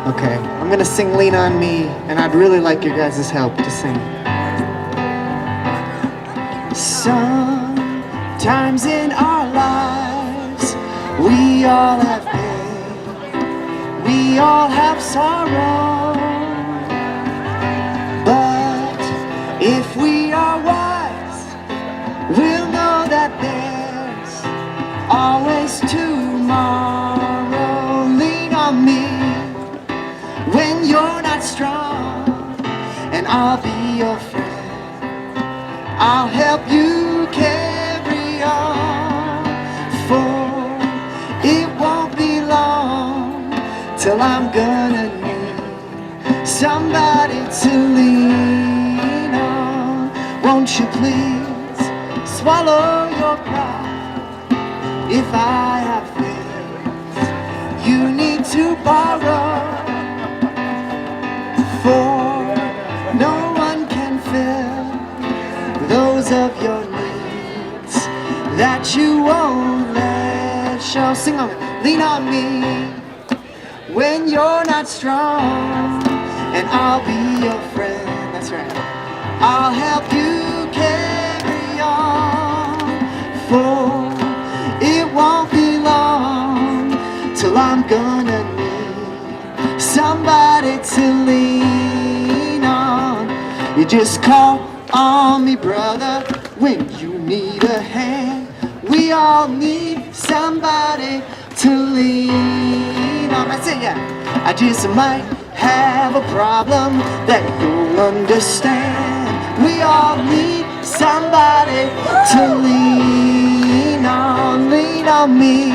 Okay, I'm gonna sing Lean On Me, and I'd really like your guys' help to sing. Sometimes in our lives, we all have pain, we all have sorrow. But if we are wise, we'll know that there's always tomorrow. Lean on me when you're not strong, and I'll be your friend. I'll help you carry on, for it won't be long till I'm gonna need somebody to lean on. Won't you please swallow your pride? If I have things you need to borrow, for no one can fill those of your needs that you won't let show. Sing on it. Lean on me when you're not strong, and I'll be your friend. That's right. I'll help you carry on, for it won't be long till I'm gonna need somebody to lean on. You just call on me, brother, when you need a hand. We all need somebody to lean on. That's it, yeah. I just might have a problem that you'll understand. We all need somebody to lean on. Lean on me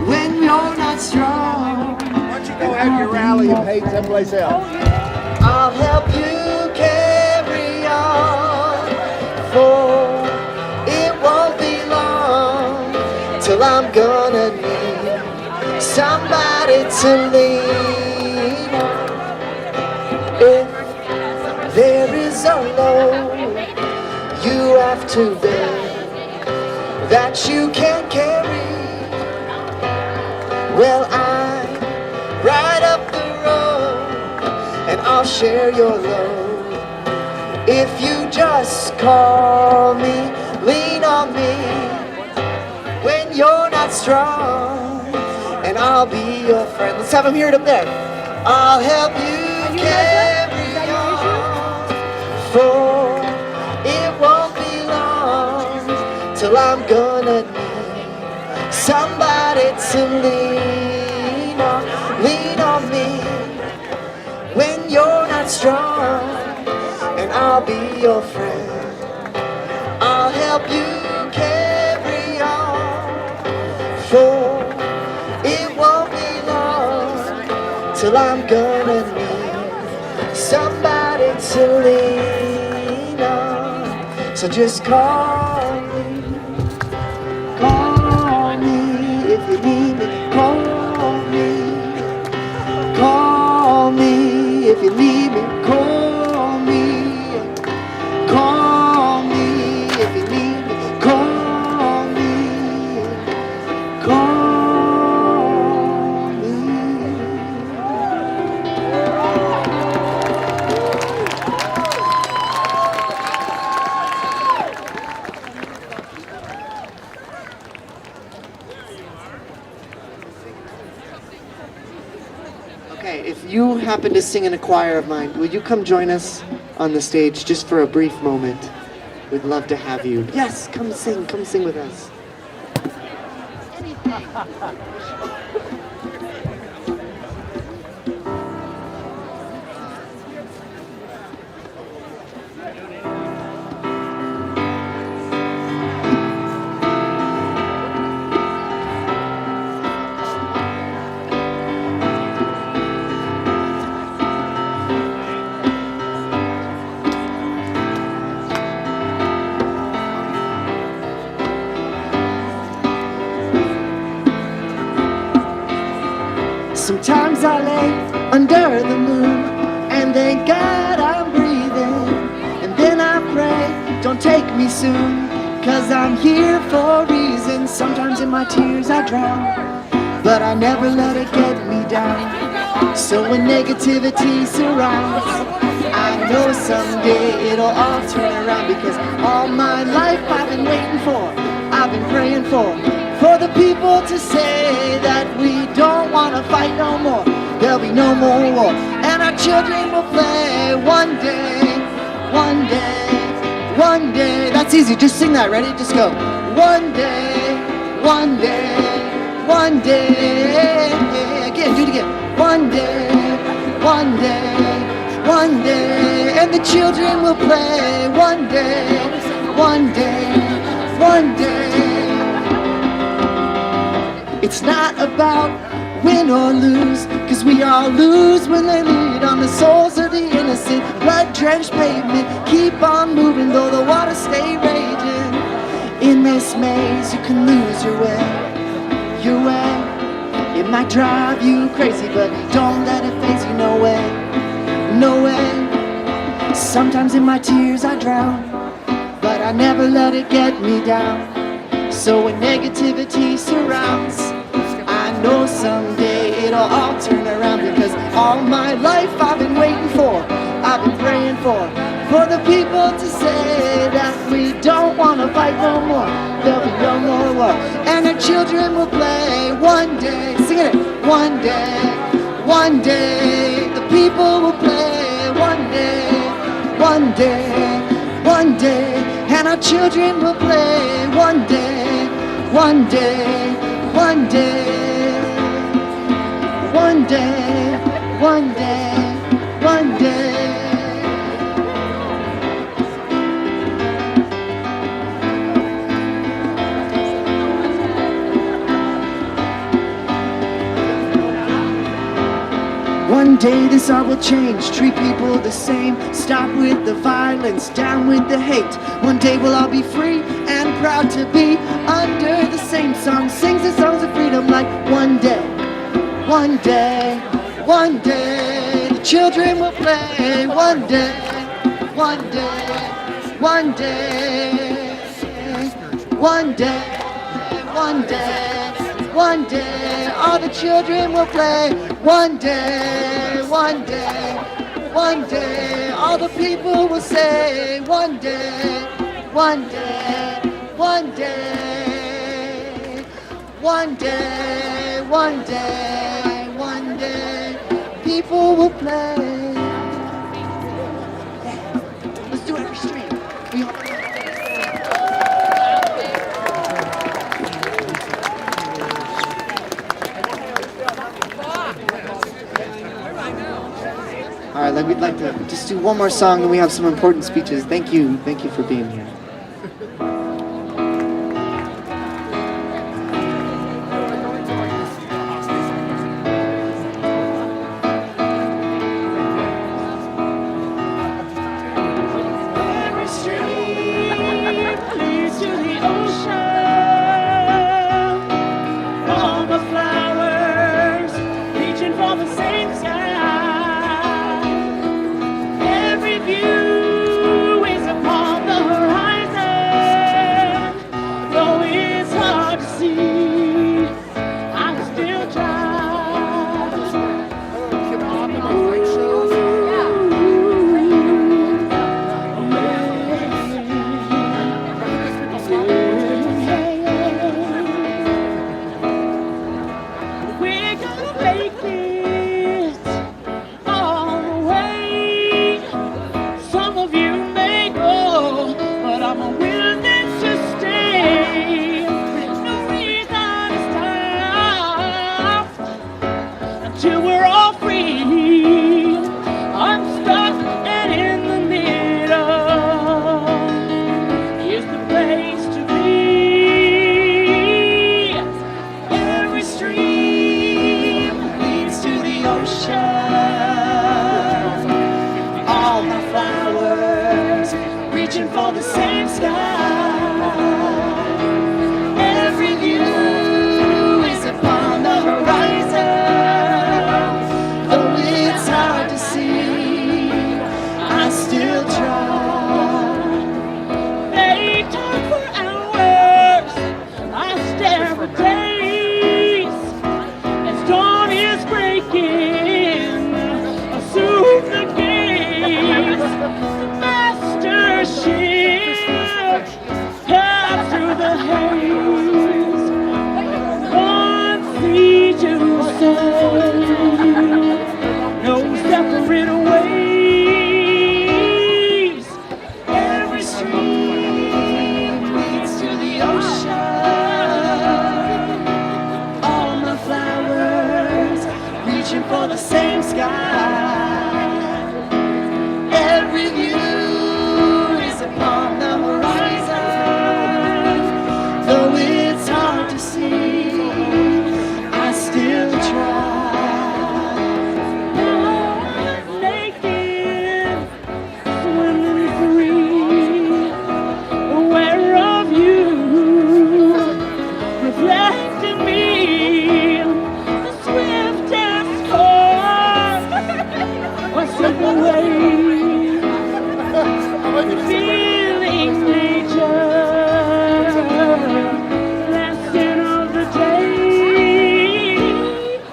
when you're not strong. Why don't you go have your rally and hate someplace else? I'll help you carry on, for it won't be long till I'm gonna need somebody to lean on. If there is a load you have to bear that you can't carry, well, I'm right up the road and I'll share your load. If you just call me, lean on me when you're not strong, and I'll be your friend. Let's have them hear it up there. I'll help you carry on, for it won't be long till I'm gonna need somebody to lean on. Lean on me when you're not strong, and I'll be your friend. I'll help you carry on, for it won't be long till I'm gonna need somebody to lean on. So just call me if you need me. Call me if you need me. Call me if you need me. Call me. Okay, if you happen to sing in a choir of mine, will you come join us on the stage just for a brief moment? We'd love to have you. Yes, come sing with us. Sometimes I lay under the moon and thank God I'm breathing. And then I pray, don't take me soon, 'cause I'm here for a reason. Sometimes in my tears I drown, but I never let it get me down. So when negativity surrounds, I know someday it'll all turn around, because all my life I've been waiting for, I've been praying for the people to say that we don't want to fight no more. There'll be no more war, and our children will play one day, one day, one day. That's easy, just sing that, ready? Just go. One day, one day, one day. Again, do it again. One day, one day, one day. And the children will play one day, one day, one day. It's not about win or lose, cause we all lose when they lead on the souls of the innocent. Blood-drenched pavement, keep on moving though the waters stay raging. In this maze you can lose your way, your way. It might drive you crazy, but don't let it faze you, no way, no way. Sometimes in my tears I drown, but I never let it get me down. So when negativity surrounds, I know someday it'll all turn around, because all my life I've been waiting for, I've been praying for the people to say that we don't want to fight no more. There'll be no more war, and our children will play one day. Sing it, one day, one day. The people will play one day, one day, one day. And our children will play one day, one day, one day, one day, one day, one day. One day this all will change, treat people the same, stop with the violence, down with the hate. One day we'll all be free and proud to be under the same song, sings the songs of freedom like one day, one day, one day. The children will play one day, one day, one day, one day, one day, one day. All the children will play one day, one day, one day. All the people will say one day, one day, one day, one day, one day, one day. People will play. Let's do it every stream. All right, we'd like to just do one more song, and we have some important speeches. Thank you for being here. We're gonna make it. reaching for the same sky. Every view is upon the horizon. Though it's hard to see, I still try. Naked, swimming free, aware of you, reflecting me, the swiftest course, or simple way, feeling nature, lesson of the day.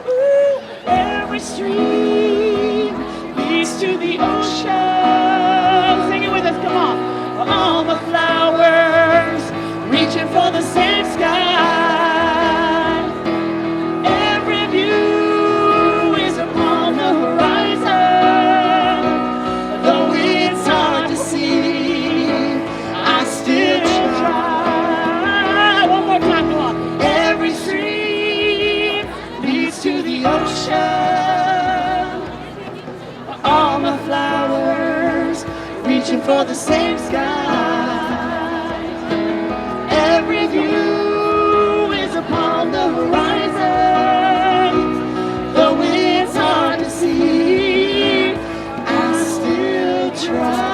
Ooh, every stream leads to the ocean. Sing it with us, come on. All the flowers reaching for the same sky. Every view is upon the horizon. Though it's hard to see, I still try. One more time, come on. Every stream leads to the ocean. All the flowers reaching for the same sky. Every view is upon the horizon. Though it's hard to see, I still try.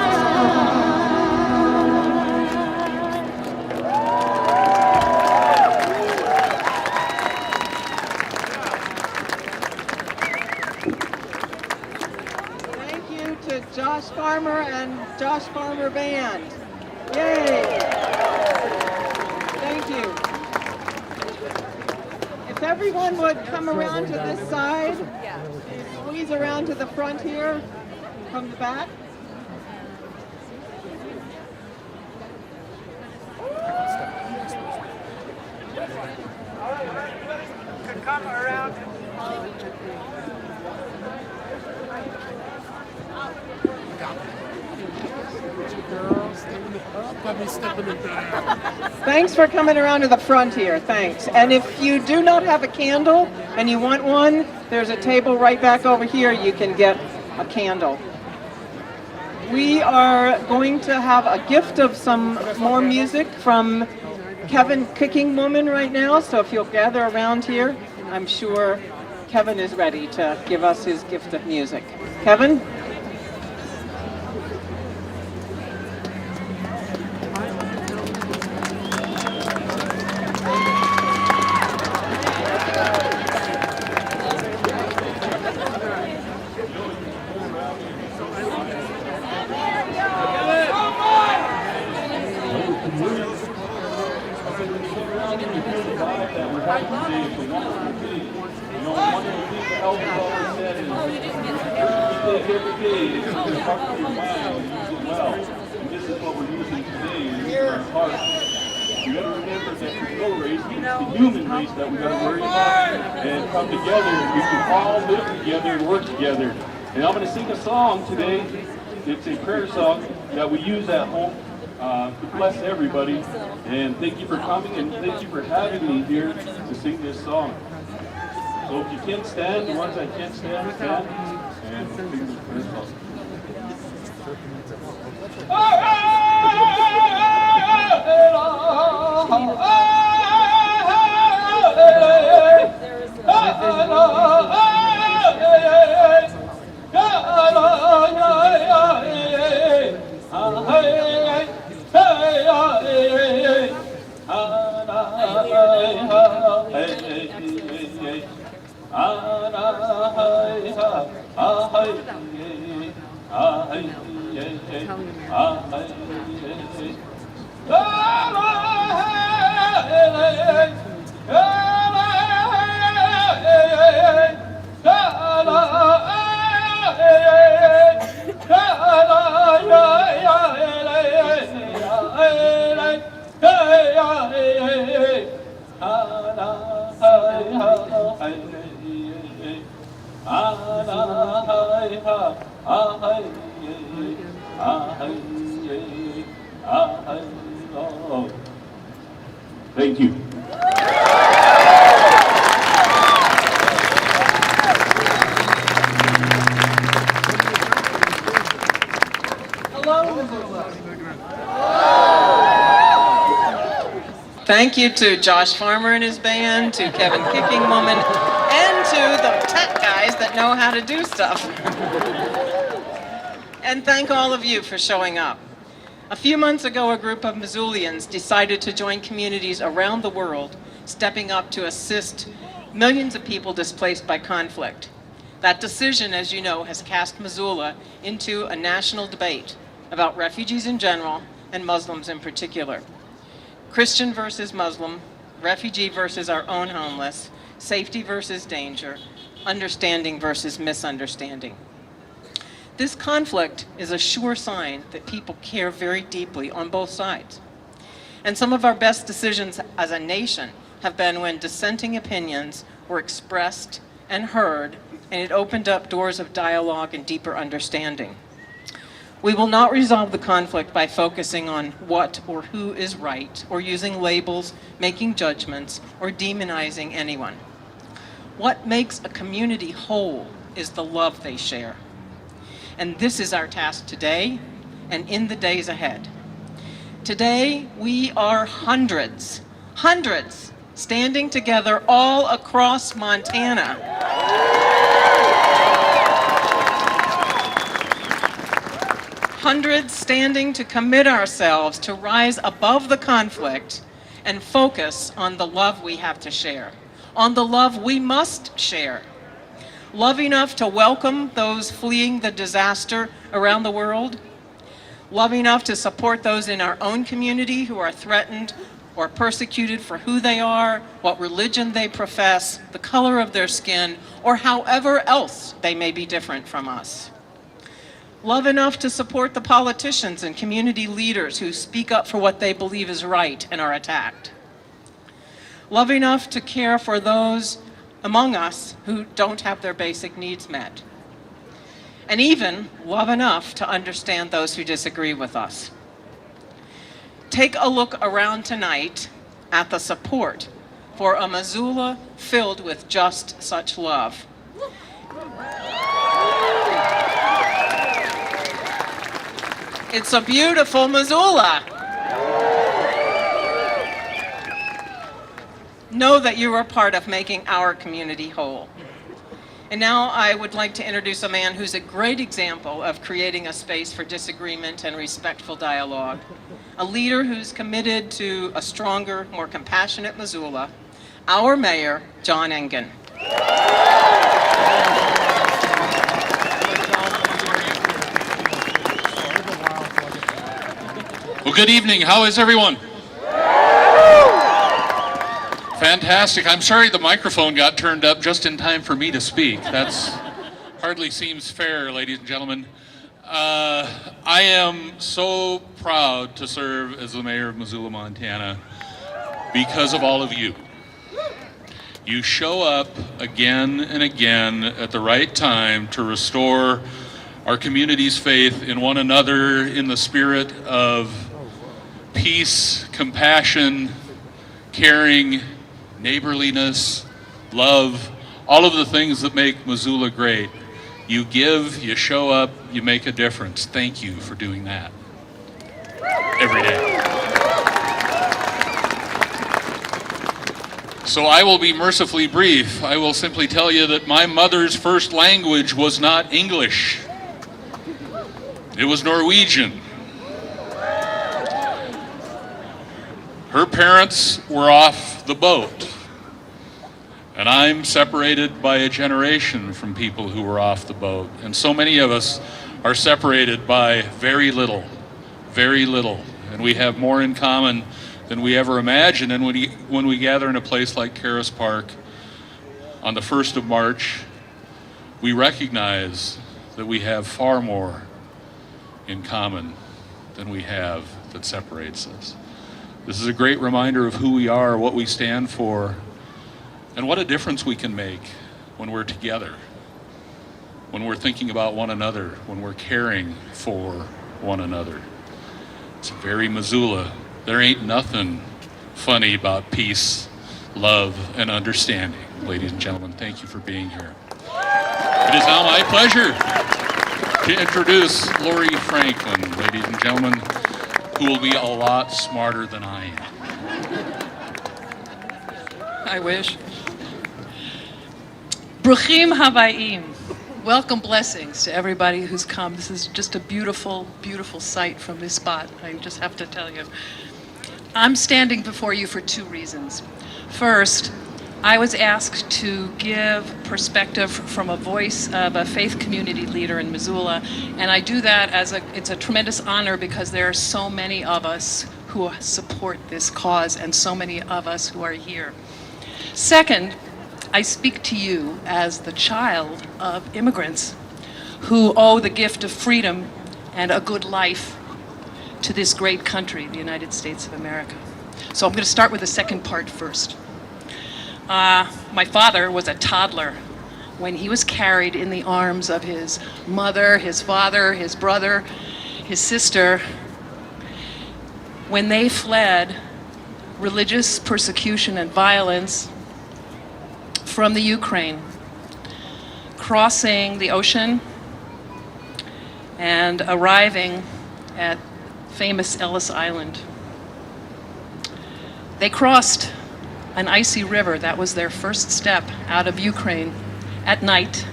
Thank you to Josh Farmer and Josh Farmer Band. Yay! Thank you. If everyone would come around to this side, squeeze around to the front here, from the back. Come around. Thanks for coming around to the front here, thanks. And if you do not have a candle and you want one, there's a table right back over here, you can get a candle. We are going to have a gift of some more music from Kevin Cooking Woman right now, so if you'll gather around here, I'm sure Kevin is ready to give us his gift of music. Kevin? This is what we're using today. We got to remember that there's no race, it's the human race that we got to worry about and come together. We can all live together and work together. And I'm going to sing a song today. It's a prayer song that we use at home to bless everybody. And thank you for coming and thank you for having me here to sing this song. So if you can't stand, the ones that can't stand, stand and sing this prayer song. Thank you. Thank you to Josh Farmer and his band, to Kevin Kicking Woman, and to the tech guys that know how to do stuff. And thank all of you for showing up. A few months ago, a group of Missoulians decided to join communities around the world, stepping up to assist millions of people displaced by conflict. That decision, as you know, has cast Missoula into a national debate about refugees in general and Muslims in particular. Christian versus Muslim, refugee versus our own homeless, safety versus danger, understanding versus misunderstanding. This conflict is a sure sign that people care very deeply on both sides. And some of our best decisions as a nation have been when dissenting opinions were expressed and heard, and it opened up doors of dialogue and deeper understanding. We will not resolve the conflict by focusing on what or who is right, or using labels, making judgments, or demonizing anyone. What makes a community whole is the love they share. And this is our task today and in the days ahead. Today, we are hundreds, standing together all across Montana. Hundreds standing to commit ourselves to rise above the conflict and focus on the love we have to share, on the love we must share. Love enough to welcome those fleeing the disaster around the world. Love enough to support those in our own community who are threatened or persecuted for who they are, what religion they profess, the color of their skin, or however else they may be different from us. Love enough to support the politicians and community leaders who speak up for what they believe is right and are attacked. Love enough to care for those among us who don't have their basic needs met. And even love enough to understand those who disagree with us. Take a look around tonight at the support for a Missoula filled with just such love. It's a beautiful Missoula. Know that you are part of making our community whole. And now I would like to introduce a man who's a great example of creating a space for disagreement and respectful dialogue. A leader who's committed to a stronger, more compassionate Missoula, our mayor, John Engen. Well, good evening. How is everyone? Fantastic. I'm sorry the microphone got turned up just in time for me to speak. That's hardly seems fair, ladies and gentlemen. I am so proud to serve as the mayor of Missoula, Montana, because of all of you. You show up again and again at the right time to restore our community's faith in one another in the spirit of peace, compassion, caring, neighborliness, love, all of the things that make Missoula great. You give, you show up, you make a difference. Thank you for doing that every day. So I will be mercifully brief. I will simply tell you that my mother's first language was not English. It was Norwegian. Her parents were off the boat, and I'm separated by a generation from people who were off the boat. And so many of us are separated by very little, and we have more in common than we ever imagined. And when we gather in a place like Caras Park on the 1st of March, we recognize that we have far more in common than we have that separates us. This is a great reminder of who we are, what we stand for, and what a difference we can make when we're together, when we're thinking about one another, when we're caring for one another. It's very Missoula. There ain't nothing funny about peace, love, and understanding. Ladies and gentlemen, thank you for being here. It is now my pleasure to introduce Lori Franklin, ladies and gentlemen, who will be a lot smarter than I am. I wish. Bruchim Habayim. Welcome blessings to everybody who's come. This is just a beautiful, beautiful sight from this spot. I just have to tell you. I'm standing before you for two reasons. First, I was asked to give perspective from a voice of a faith community leader in Missoula, and I do that it's a tremendous honor because there are so many of us who support this cause and so many of us who are here. Second, I speak to you as the child of immigrants who owe the gift of freedom and a good life to this great country, the United States of America. So I'm going to start with the second part first. My father was a toddler when he was carried in the arms of his mother, his father, his brother, his sister, when they fled religious persecution and violence from the Ukraine, crossing the ocean and arriving at famous Ellis Island. They crossed an icy river. That was their first step out of Ukraine at night.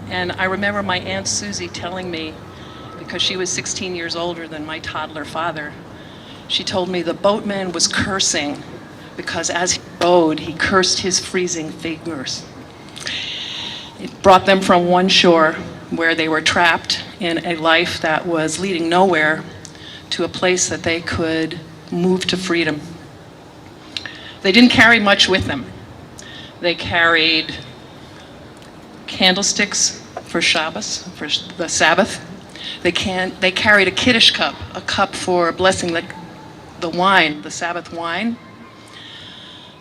And I remember my Aunt Susie telling me, because she was 16 years older than my toddler father, she told me the boatman was cursing because as he rowed, he cursed his freezing fingers. It brought them from one shore where they were trapped in a life that was leading nowhere to a place that they could move to freedom. They didn't carry much with them. They carried candlesticks for Shabbos, for the Sabbath. They carried a Kiddush cup, a cup for blessing the wine, the Sabbath wine.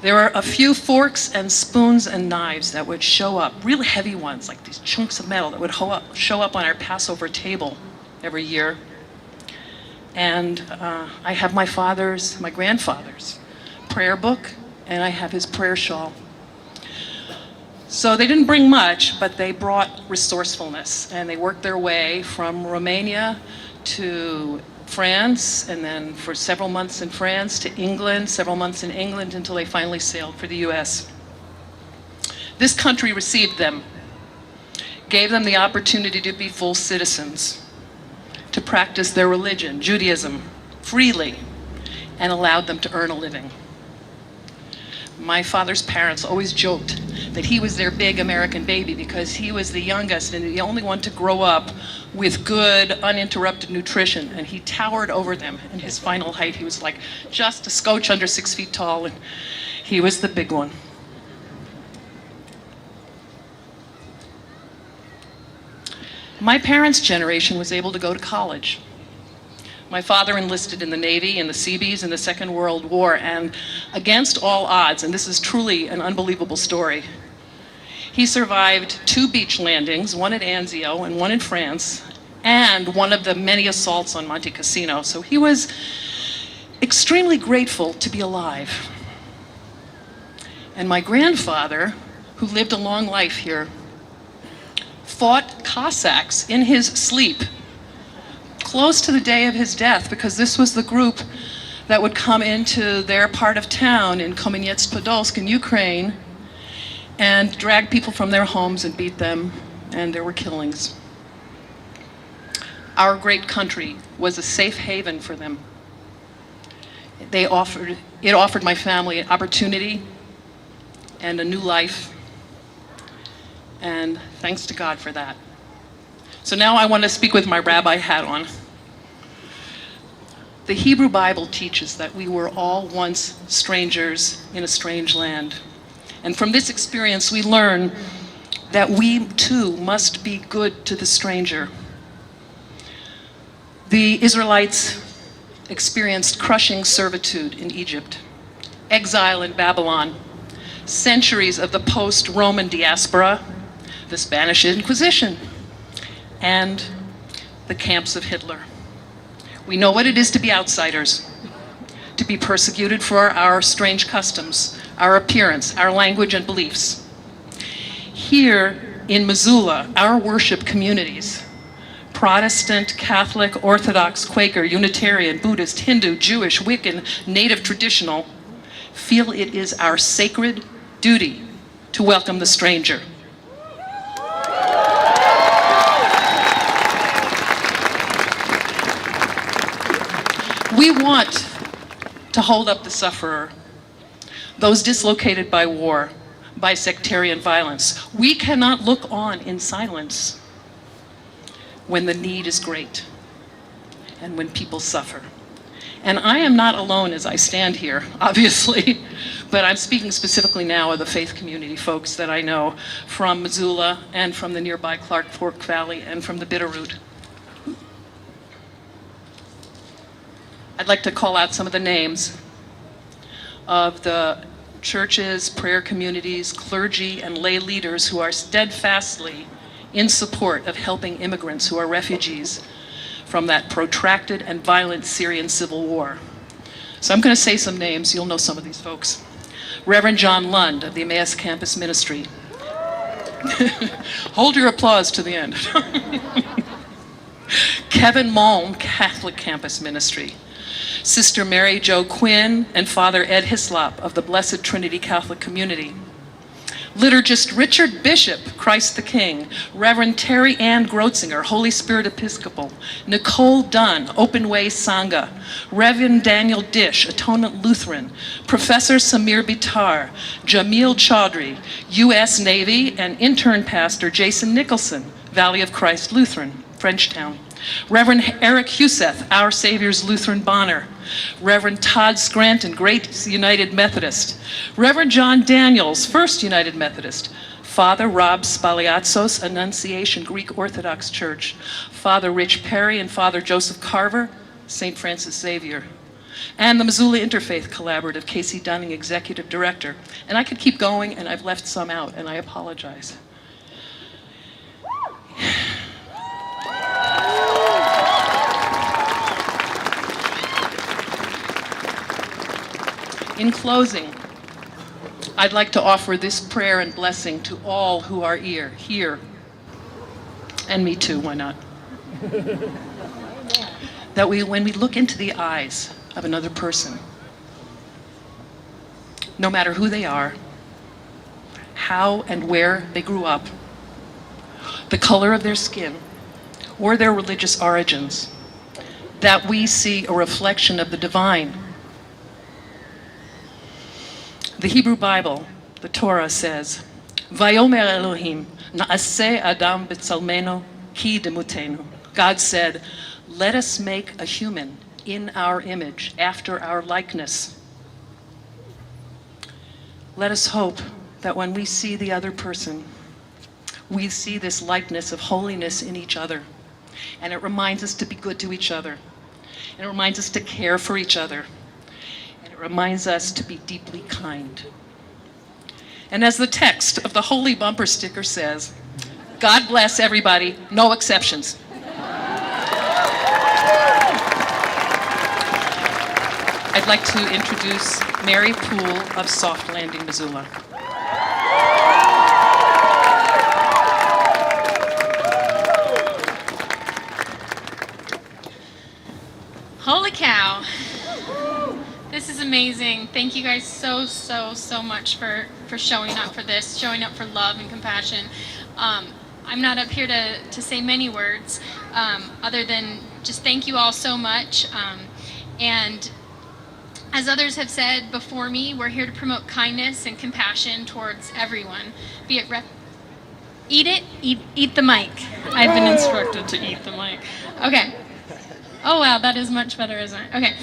There were a few forks and spoons and knives that would show up, really heavy ones, like these chunks of metal that would show up on our Passover table every year. And I have my grandfather's prayer book, and I have his prayer shawl. So they didn't bring much, but they brought resourcefulness, and they worked their way from Romania to France, and then for several months in France to England, several months in England until they finally sailed for the US. This country received them, gave them the opportunity to be full citizens, to practice their religion, Judaism, freely, and allowed them to earn a living. My father's parents always joked that he was their big American baby because he was the youngest and the only one to grow up with good, uninterrupted nutrition, and he towered over them. In his final height, he was like just a scotch under 6 feet tall, and he was the big one. My parents' generation was able to go to college. My father enlisted in the Navy, in the Seabees, in the Second World War, and against all odds, and this is truly an unbelievable story, he survived 2 beach landings, one at Anzio and one in France, and one of the many assaults on Monte Cassino. So he was extremely grateful to be alive. And my grandfather, who lived a long life here, fought Cossacks in his sleep, close to the day of his death, because this was the group that would come into their part of town in Kamenets-Podolsk in Ukraine and drag people from their homes and beat them, and there were killings. Our great country was a safe haven for them. It offered my family an opportunity and a new life, and thanks to God for that. So now I want to speak with my rabbi hat on. The Hebrew Bible teaches that we were all once strangers in a strange land. And from this experience, we learn that we too must be good to the stranger. The Israelites experienced crushing servitude in Egypt, exile in Babylon, centuries of the post-Roman diaspora, the Spanish Inquisition, and the camps of Hitler. We know what it is to be outsiders, to be persecuted for our strange customs, our appearance, our language and beliefs. Here in Missoula, our worship communities, Protestant, Catholic, Orthodox, Quaker, Unitarian, Buddhist, Hindu, Jewish, Wiccan, Native traditional, feel it is our sacred duty to welcome the stranger. We want to hold up the sufferer, those dislocated by war, by sectarian violence. We cannot look on in silence when the need is great and when people suffer. And I am not alone as I stand here, obviously, but I'm speaking specifically now of the faith community folks that I know from Missoula and from the nearby Clark Fork Valley and from the Bitterroot. I'd like to call out some of the names of the churches, prayer communities, clergy, and lay leaders who are steadfastly in support of helping immigrants who are refugees from that protracted and violent Syrian civil war. So I'm going to say some names. You'll know some of these folks. Reverend John Lund of the Emmaus Campus Ministry. Hold your applause to the end. Kevin Malm, Catholic Campus Ministry. Sister Mary Jo Quinn and Father Ed Hislop of the Blessed Trinity Catholic Community. Liturgist Richard Bishop, Christ the King. Reverend Terry Ann Grotzinger, Holy Spirit Episcopal. Nicole Dunn, Open Way Sangha. Reverend Daniel Dish, Atonement Lutheran. Professor Samir Bitar. Jamil Chaudhry, U.S. Navy, and intern pastor Jason Nicholson, Valley of Christ Lutheran, Frenchtown. Reverend Eric Huseth, Our Savior's Lutheran Bonner. Reverend Todd Scranton, Great United Methodist. Reverend John Daniels, First United Methodist. Father Rob Spaliatzos, Annunciation Greek Orthodox Church. Father Rich Perry and Father Joseph Carver, St. Francis Xavier. And the Missoula Interfaith Collaborative, Casey Dunning, Executive Director. And I could keep going, and I've left some out, and I apologize. In closing, I'd like to offer this prayer and blessing to all who are here, and me too, why not? That when we look into the eyes of another person, no matter who they are, how and where they grew up, the color of their skin, or their religious origins, that we see a reflection of the divine. The Hebrew Bible, the Torah says, Vayomer Elohim, na'aseh Adam b'tzalmeno ki demutenu. God said, let us make a human in our image, after our likeness. Let us hope that when we see the other person, we see this likeness of holiness in each other. And it reminds us to be good to each other. And it reminds us to care for each other. It reminds us to be deeply kind. And as the text of the holy bumper sticker says, God bless everybody, no exceptions. I'd like to introduce Mary Poole of Soft Landing, Missoula. Holy cow. This is amazing. Thank you guys so much for showing up for this, showing up for love and compassion. I'm not up here to say many words other than just thank you all so much. And as others have said before me, we're here to promote kindness and compassion towards everyone. Be it eat the mic. I've been instructed to eat the mic. Okay. Oh wow, that is much better, isn't it? Okay.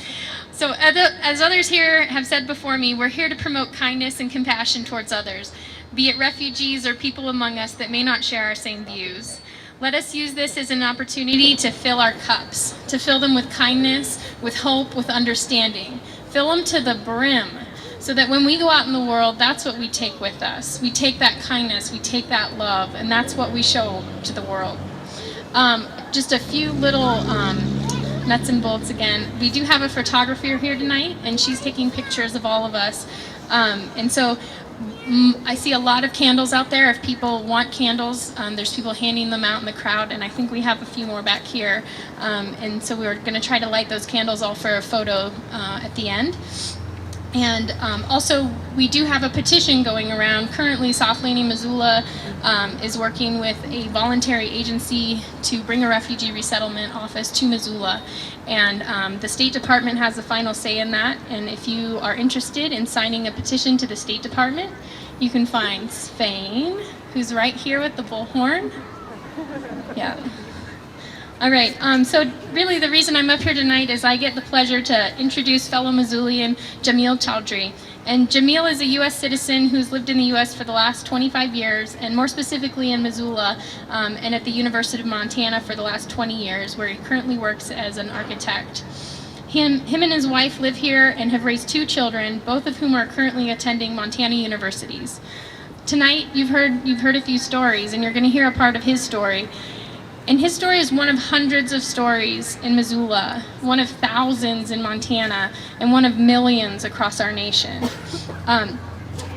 So as others here have said before me, we're here to promote kindness and compassion towards others, be it refugees or people among us that may not share our same views. Let us use this as an opportunity to fill our cups, to fill them with kindness, with hope, with understanding. Fill them to the brim, so that when we go out in the world, that's what we take with us. We take that kindness, we take that love, and that's what we show to the world. Just a few little nuts and bolts again. We do have a photographer here tonight, and she's taking pictures of all of us. And so I see a lot of candles out there. If people want candles, there's people handing them out in the crowd, and I think we have a few more back here. And so we're going to try to light those candles all for a photo at the end. And also, we do have a petition going around. Currently, Soft Landing Missoula is working with a voluntary agency to bring a refugee resettlement office to Missoula. And the State Department has the final say in that. And if you are interested in signing a petition to the State Department, you can find Svein, who's right here with the bullhorn. Yeah. All right, so really the reason I'm up here tonight is I get the pleasure to introduce fellow Missoulian Jamil Chowdhury. And Jamil is a U.S. citizen who's lived in the U.S. for the last 25 years, and more specifically in Missoula, and at the University of Montana for the last 20 years, where he currently works as an architect. Him and his wife live here and have raised 2 children, both of whom are currently attending Montana universities. Tonight, you've heard a few stories, and you're going to hear a part of his story. And his story is one of hundreds of stories in Missoula, one of thousands in Montana, and one of millions across our nation.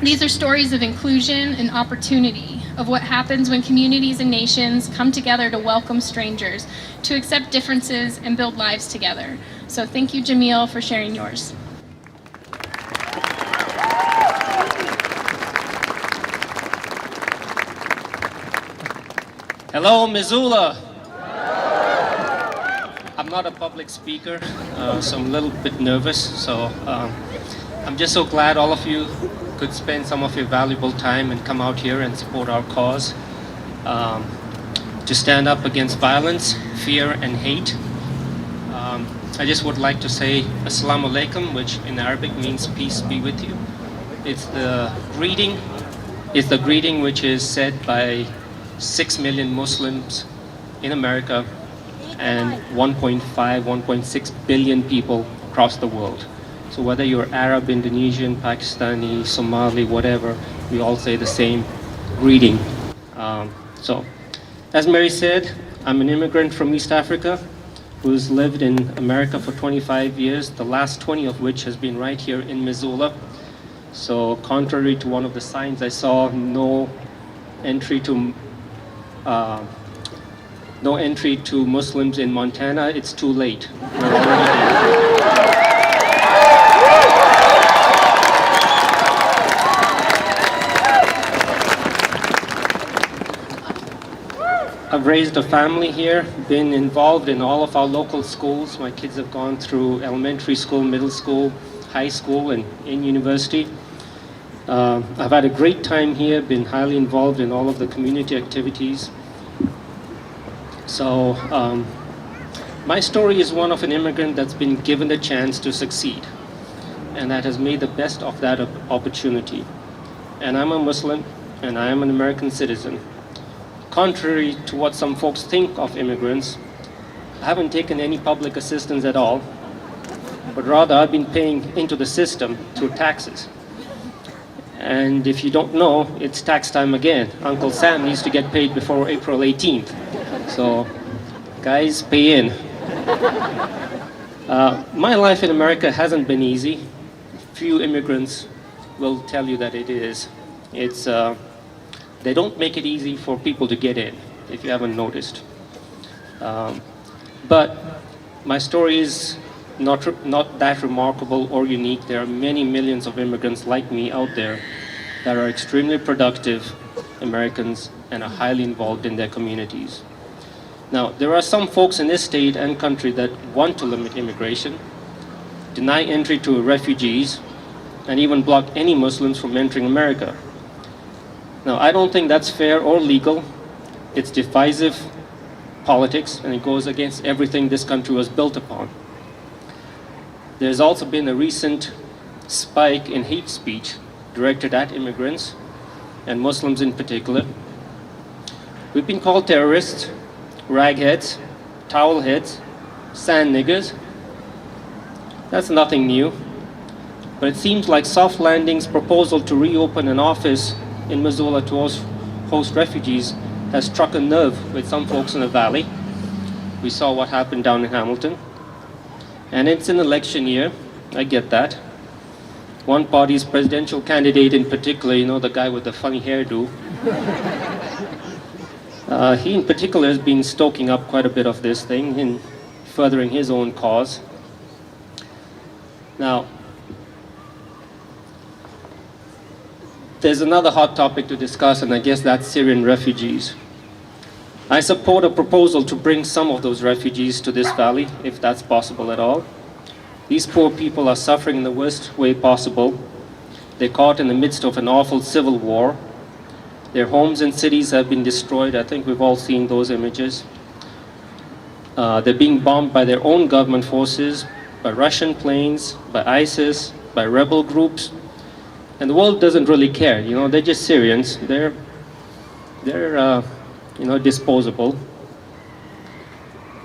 These are stories of inclusion and opportunity, of what happens when communities and nations come together to welcome strangers, to accept differences and build lives together. So thank you, Jamil, for sharing yours. Hello, Missoula. I'm not a public speaker, so I'm a little bit nervous. So I'm just so glad all of you could spend some of your valuable time and come out here and support our cause to stand up against violence, fear, and hate. I just would like to say Assalamu alaikum, which in Arabic means peace be with you. It's the greeting which is said by 6 million Muslims in America and 1.6 billion people across the world. So whether you're Arab, Indonesian, Pakistani, Somali, whatever, we all say the same greeting. So, as Mary said, I'm an immigrant from East Africa who's lived in America for 25 years, the last 20 of which has been right here in Missoula. So contrary to one of the signs I saw, no entry to Muslims in Montana, it's too late. We're already there. I've raised a family here, been involved in all of our local schools. My kids have gone through elementary school, middle school, high school, and in university. I've had a great time here, been highly involved in all of the community activities. So my story is one of an immigrant that's been given the chance to succeed, and that has made the best of that opportunity. And I'm a Muslim, and I am an American citizen. Contrary to what some folks think of immigrants, I haven't taken any public assistance at all, but rather I've been paying into the system through taxes. And if you don't know, it's tax time again. Uncle Sam needs to get paid before April 18th. So, guys, pay in. My life in America hasn't been easy. Few immigrants will tell you that it is. They don't make it easy for people to get in, if you haven't noticed. But my story is not that remarkable or unique. There are many millions of immigrants like me out there that are extremely productive Americans and are highly involved in their communities. Now, there are some folks in this state and country that want to limit immigration, deny entry to refugees, and even block any Muslims from entering America. Now, I don't think that's fair or legal. It's divisive politics, and it goes against everything this country was built upon. There's also been a recent spike in hate speech directed at immigrants, and Muslims in particular. We've been called terrorists, ragheads, towelheads, sand niggers. That's nothing new. But it seems like Soft Landing's proposal to reopen an office in Missoula to host refugees has struck a nerve with some folks in the valley. We saw what happened down in Hamilton. And it's an election year, I get that. One party's presidential candidate in particular, you know, the guy with the funny hairdo, he in particular has been stoking up quite a bit of this thing in furthering his own cause. Now, there's another hot topic to discuss, and I guess that's Syrian refugees. I support a proposal to bring some of those refugees to this valley, if that's possible at all. These poor people are suffering in the worst way possible. They're caught in the midst of an awful civil war. Their homes and cities have been destroyed. I think we've all seen those images. They're being bombed by their own government forces, by Russian planes, by ISIS, by rebel groups. And the world doesn't really care. You know, they're just Syrians. They're disposable.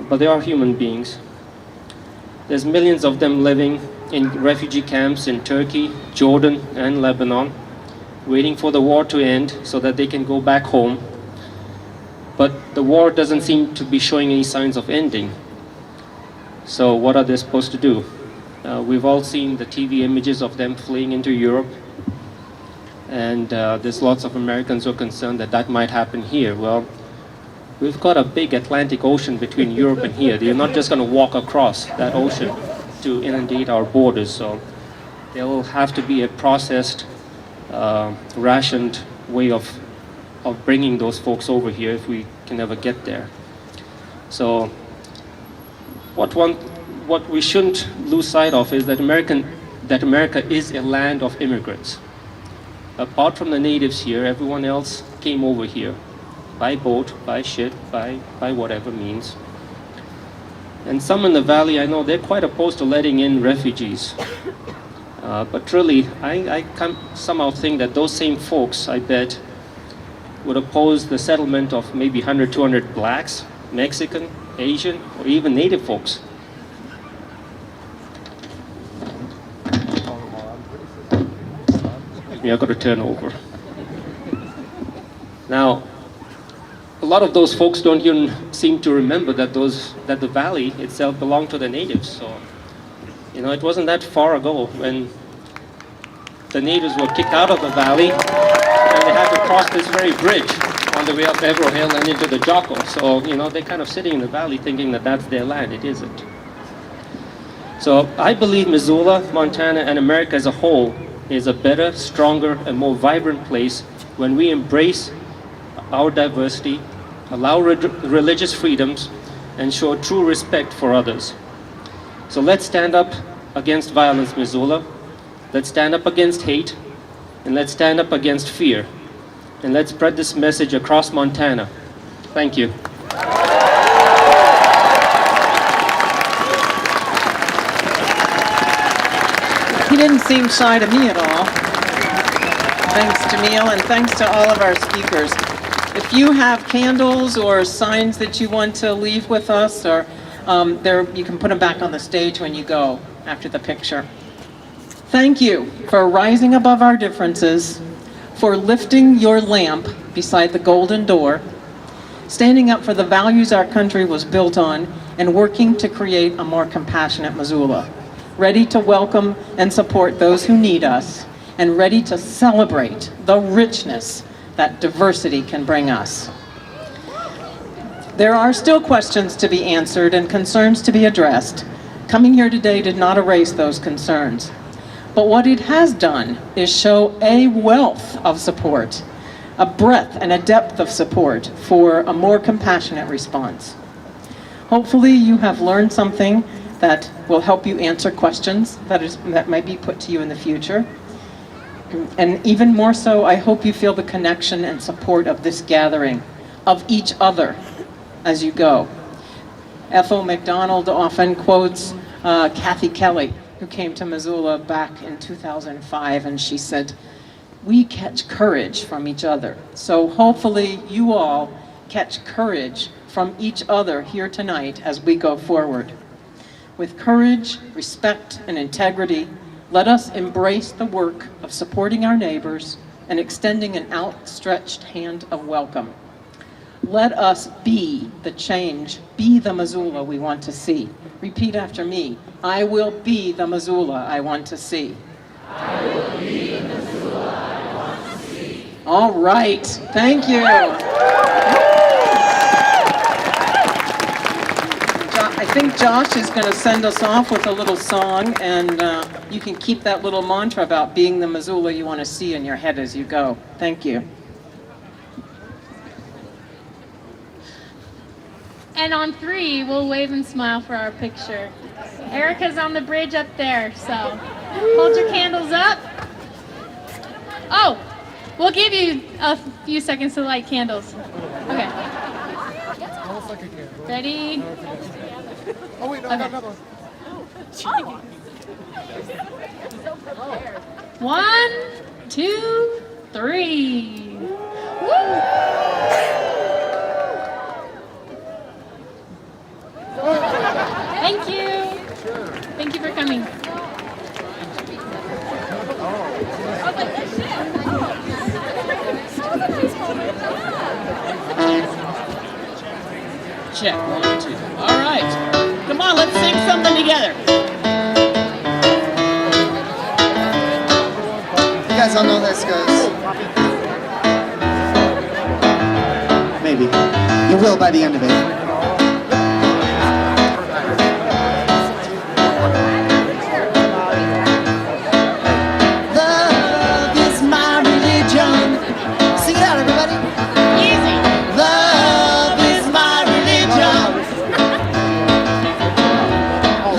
But they are human beings. There's millions of them living in refugee camps in Turkey, Jordan, and Lebanon, waiting for the war to end so that they can go back home. But the war doesn't seem to be showing any signs of ending. So what are they supposed to do? We've all seen the TV images of them fleeing into Europe. And there's lots of Americans who are concerned that that might happen here. Well, we've got a big Atlantic Ocean between Europe and here. They're not just going to walk across that ocean to inundate our borders. So there will have to be a processed, rationed way of bringing those folks over here if we can ever get there. So what we shouldn't lose sight of is that America is a land of immigrants. Apart from the natives here, everyone else came over here by boat, by ship, by whatever means. And some in the valley, I know they're quite opposed to letting in refugees. But really, I somehow think that those same folks, I bet, would oppose the settlement of maybe 100, 200 blacks, Mexican, Asian, or even native folks. I've got to turn over. Now, a lot of those folks don't even seem to remember that the valley itself belonged to the natives. So, you know, it wasn't that far ago when the natives were kicked out of the valley and they had to cross this very bridge on the way up Evero Hill and into the Jocko. So, you know, they're kind of sitting in the valley thinking that that's their land. It isn't. So I believe Missoula, Montana, and America as a whole is a better, stronger, and more vibrant place when we embrace our diversity, allow religious freedoms, and show true respect for others. So let's stand up against violence, Missoula. Let's stand up against hate, and let's stand up against fear. And let's spread this message across Montana. Thank you. He didn't seem shy to me at all. Thanks, Jamil, and thanks to all of our speakers. If you have candles or signs that you want to leave with us, or you can put them back on the stage when you go after the picture. Thank you for rising above our differences, for lifting your lamp beside the golden door, standing up for the values our country was built on, and working to create a more compassionate Missoula, ready to welcome and support those who need us, and ready to celebrate the richness that diversity can bring us. There are still questions to be answered and concerns to be addressed. Coming here today did not erase those concerns. But what it has done is show a wealth of support, a breadth and a depth of support for a more compassionate response. Hopefully you have learned something that will help you answer questions that might be put to you in the future. And even more so, I hope you feel the connection and support of this gathering, of each other as you go. Ethel McDonald often quotes Kathy Kelly, who came to Missoula back in 2005, and she said, "We catch courage from each other." So hopefully you all catch courage from each other here tonight as we go forward. With courage, respect, and integrity, let us embrace the work of supporting our neighbors and extending an outstretched hand of welcome. Let us be the change, be the Missoula we want to see. Repeat after me. I will be the Missoula I want to see. I will be the Missoula I want to see. All right. Thank you. I think Josh is going to send us off with a little song, and you can keep that little mantra about being the Missoula you want to see in your head as you go. Thank you. And on 3, we'll wave and smile for our picture. Erica's on the bridge up there, so hold your candles up. Oh, we'll give you a few seconds to light candles. Okay. Ready? Oh wait, no, I got another one. 1, 2, 3. Woo! Thank you. Thank you for coming. Check, 1, 2. All right. Come on, let's sing something together. You guys all know this goes. Maybe. You will by the end of it. Love is my religion. Sing it out, everybody. Easy. Love is my religion.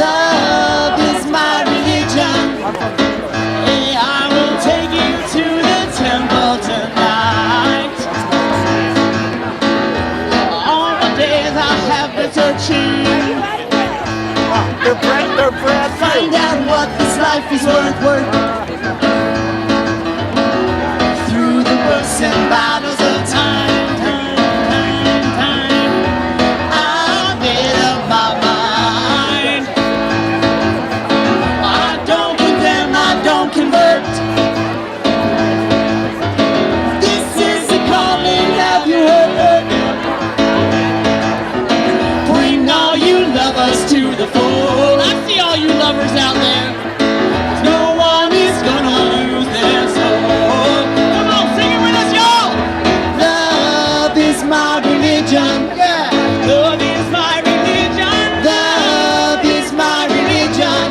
Love is my religion. Hey, I will take you to the temple tonight. On the days I have been searching. They're brand Find out what this life is worth. Through the books and battles of time, I made up my mind. I don't condemn, I don't convert. This is the calling, have you heard? Bring all you lovers to the fold. I see all you lovers out there. No one is gonna lose their soul. Come on, sing it with us, y'all. Love is my religion. Yeah. Love is my religion. Love is my religion.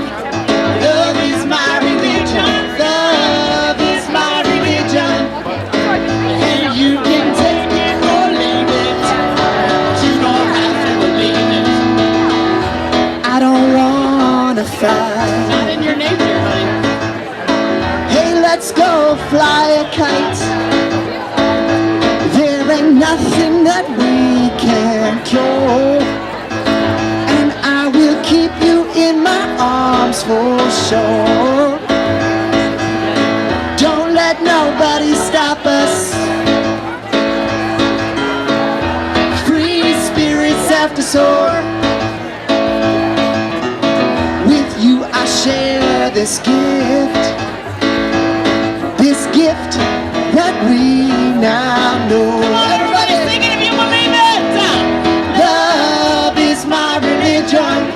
Love is my religion. Love is my religion. And you can take it or leave it. You don't have to believe it. I don't wanna fight. Not in your nature, honey. Hey, let's go fly a kite. There ain't nothing that we can't cure. And I will keep you in my arms for sure. Don't let nobody stop us. Free spirits have to soar. With you I share this gift that we now know. Everybody sing it if you believe it. Love is my religion.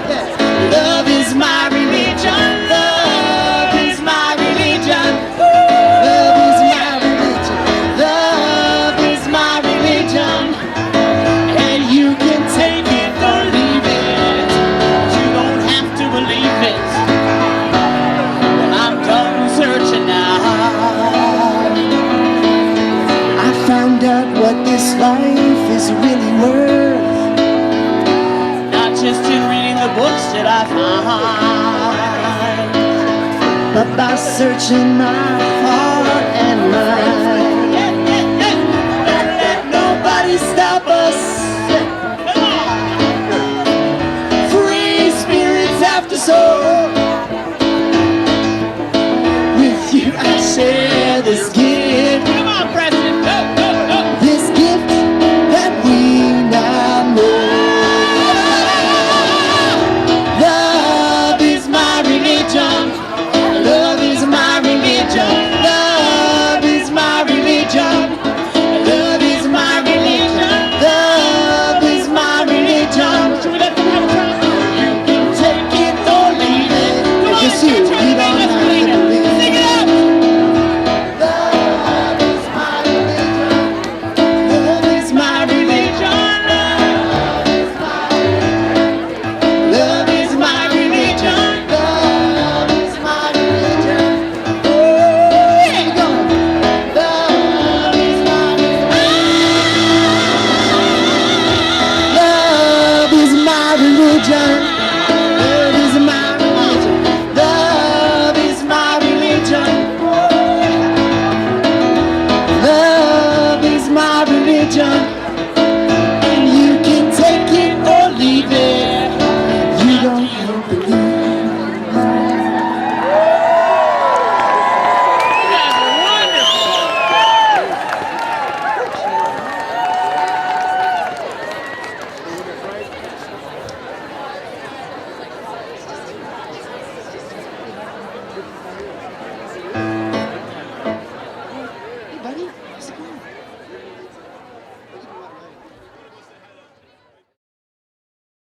Love is my religion. Love is my religion. Love is my religion. Love is my religion. And you can take it or leave it. You don't have to believe it. Well, I'm done searching now. I found out what this life is really worth. Not just in reading the books that I find, but by searching my heart and mind. Don't let nobody stop